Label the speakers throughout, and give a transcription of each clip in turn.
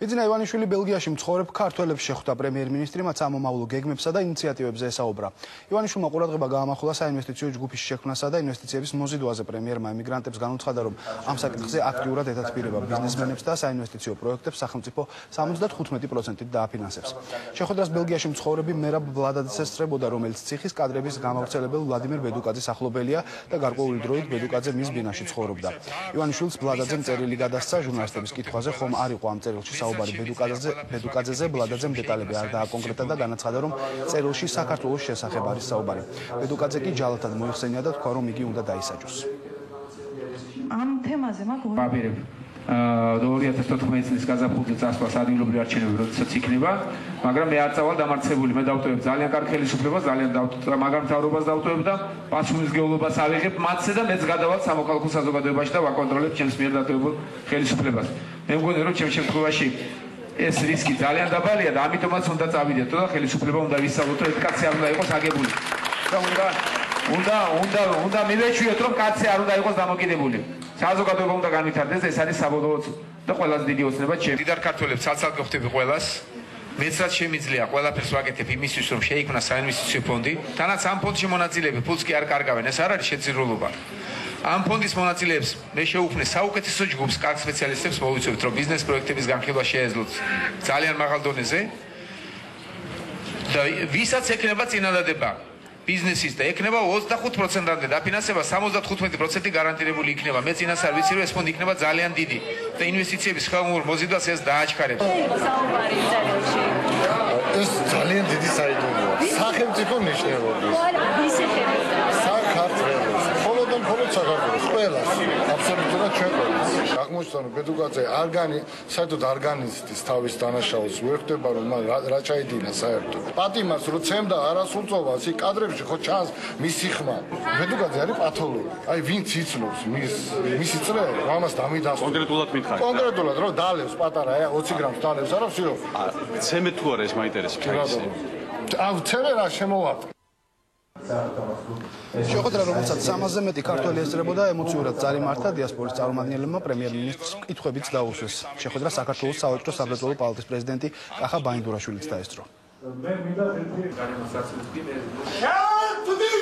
Speaker 1: ბიძინა ივანიშვილი ბელგიაში მცხოვრებ ქართველებს შეხვდა პრემიერ-მინისტრი, მათ ამომავლო გეგმებსა და ინიციატივებზე ესაუბრა. ივანიშვილმა ყურადღება გაამახვილა საინვესტიციო ჯგუფის შექმნასა და ინვესტიციების მოზიდვაზე. პრემიერმა ემიგრანტებს განუცხადა, რომ ამ საკითხზე აქტიურად ეთათბირება ბიზნესმენებს და საინვესტიციო პროექტებს სახელმწიფო 75%-ით დააფინანსებს. შეხვედრას ბელგიაში მცხოვრები მერაბ ვლადაძეს ესწრებოდა, რომელიც ციხის კადრების გამავრცელებელ ვლადიმერ ბედუკაძის ახლობელია და გარკვეული დროით ბედუკაძე მის ბინაში ცხოვრობდა. ივანიშვილს ვლადაძემ წერილი გადასცა, ჟურნალისტების კითხვაზე ხომ არ იყო ამ წერილში საუბარი ბედუკაძეზე, ვლადაძემ დეტალები არ დააკონკრეტა და განაცხადა, რომ წერილში საქართველოს შესახებ არის საუბარი. ბედუკაძე კი ჯალათად მოიხსენია და თქვა, რომ იგი უნდა დაისაჯოს.
Speaker 2: ამ თემაზე მაქვს
Speaker 3: 2014 წლის გაზაფხულზე წასვლა ადგილობრივი არჩევნები, როდესაც იქნება, მაგრამ მე არ წავალ დამარცხებული, მე დავტოვებ ძალიან კარგ ხელისუფლებას, ძალიან მაგარ მთავრობას დავტოვებ და პასუხისმგებლობას ავიღებ მათზე და მეც გადავალ სამოქალაქო საზოგადოებაში და ვაკონტროლებ ჩემს მიერ დატოვებულ ხელისუფლებას. მე მგონი, რომ ჩემს შემთხვევაში ეს რისკი ძალიან დაბალია და ამიტომაც უნდა წავიდეთ და ხელისუფლება უნდა ვისწავლოთ, რომ ეს კაცი არ უნდა იყოს აგებული. და უნდა მივეჩვიოთ, რომ კაცი არ უნდა იყოს დამოკიდებული. საზოგადოება უნდა განვითარდეს, ეს არის საბოლოო და ყველაზე დიდი ოცნება ჩემს. დიდარ ქართველებს ცალ-ცალკე ხვდები ყველას. მეც რაც შემიძლია, ყველაფერს ვაკეთებ იმისთვის, რომ შეიქმნა საინვესტიციო ფონდი. თანაც ამ ფონდში მონაწილეები ფულს კი არ კარგავენ, ეს არ არის შეძირულობა. ამ ფონდის მონაწილეებს მე შეუქმნე საუკეთესო ჯგუფს, კარგ სპეციალისტებს მოვიცავთ, რომ ბიზნეს პროექტების განხილვა შეეძლოთ ძალიან მაღალ დონეზე. და ვისაც ექნება წინადადება ბიზნესის და ექნება 25%-მდე დაფინანსება, 75% გარანტირებული იქნება. მე წინასწარ ვიცი, რომ ეს ფონდი იქნება ძალიან დიდი და ინვესტიციების ხელოვნურ მოზიდვას ეს დააჩქარებს.
Speaker 4: ეს ძალიან დიდი საიდუმლოა. სახელმწიფო ნიშნებობის. საქართველოს, მხოლოდ საქართველოს, ყველას, აბსოლუტურად ჩვენ ყველას. აღმოჩნდა, რომ ბედუკაძე საერთოდ არგანიზმის თავის დანაშაულს ვერ ხვდება, რომ რა ჩაიდინა საერთოდ. პატიმას რო ცემდა არასრულწლოვანს, იქ კადრებში ხო ჩანს მისი ხმა. ბედუკაძე არის პათოლოგი. აი ვინც იცნობს მისი წრე, ამას დამიდასტურებს.
Speaker 5: კონკრეტულად მითხარი.
Speaker 4: კონკრეტულად რო დალევს პატარა, 20 გრამს დალევს, არა всё.
Speaker 5: ცემეთ თუ არა ეს მაინტერესებს.
Speaker 4: აუ წერე რა შემოვარ.
Speaker 1: შეხვედრა, რომელსაც 300-ზე მეტი ქართველი ესწრებოდა, ემოციურად წარიმართა, დიასპორის წარმომადგენლებმა პრემიერ-მინისტრს კითხვებიც დაუსვეს. შეხვედრა საქართველოს სავაჭრო საბრძოლო პალატის პრეზიდენტი კახა ბაინდურაშვილიც დაესწრო.
Speaker 3: მე მინდა ერთი განმასაცილოს კი მე
Speaker 6: თუდი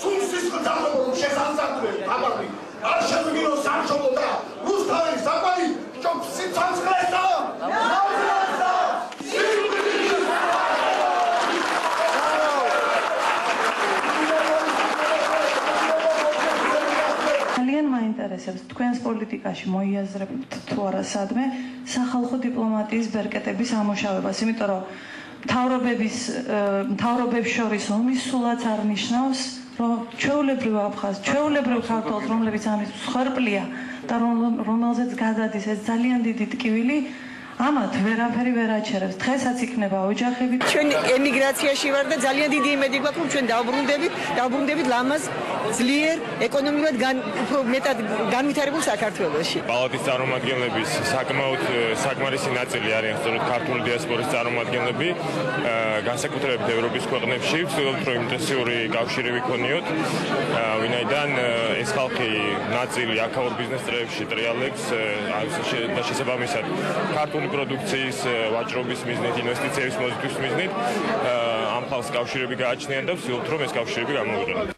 Speaker 6: სულსის ხალხო შესაძლებელი აბარდი არ შემიგინო სამშობლო და რუსთავის საყვარი ჯობსი ცანცხლესა
Speaker 2: ძალიან მაინტერესებს თქვენს პოლიტიკაში მოიაზრებთ თუ არა სადმე სახალხო დიპლომატიის ბერკეტების ამოშავებას, იმიტომ რომ მთავრობებს შორის ომის სულაც არ ნიშნავს, რომ ჩვეულებრივ აფხაზს, ჩვეულებრივ ქართველს, რომლებიც ამის მსხვერპლია და რომელზეც გადადის ეს ძალიან დიდი ტკივილი, ამათ ვერაფერი ვერ აჩერებს. დღესაც იქნება ოჯახები.
Speaker 7: ჩვენ ემიგრაციაში ვარ და ძალიან დიდი იმედი გვაქვს, რომ ჩვენ დავბრუნდებით ლამაზ, ძლიერ, ეკონომიკურად უფრო მეტად განვითარებულ საქართველოში.
Speaker 8: პალატის წარმომადგენლების საკმაოდ საკმარისი ნაწილი არიან სწორედ ქართული დიასპორის წარმომადგენლები, განსაკუთრებით ევროპის ქვეყნებში, ვცდილობთ, რომ ინტენსიური კავშირები გქონიოთ, ვინაიდან ეს ხალხი ნაწილი აქაურ ბიზნეს წრეებში ტრიალებს და შესაბამისად ქართული პროდუქციის ვაჭრობის მიზნით, ინვესტიციების მოზიდვის მიზნით ამ ხალხს კავშირები გააჩნიან და ვცდილობთ, რომ ეს კავშირები გამოვიყენოთ.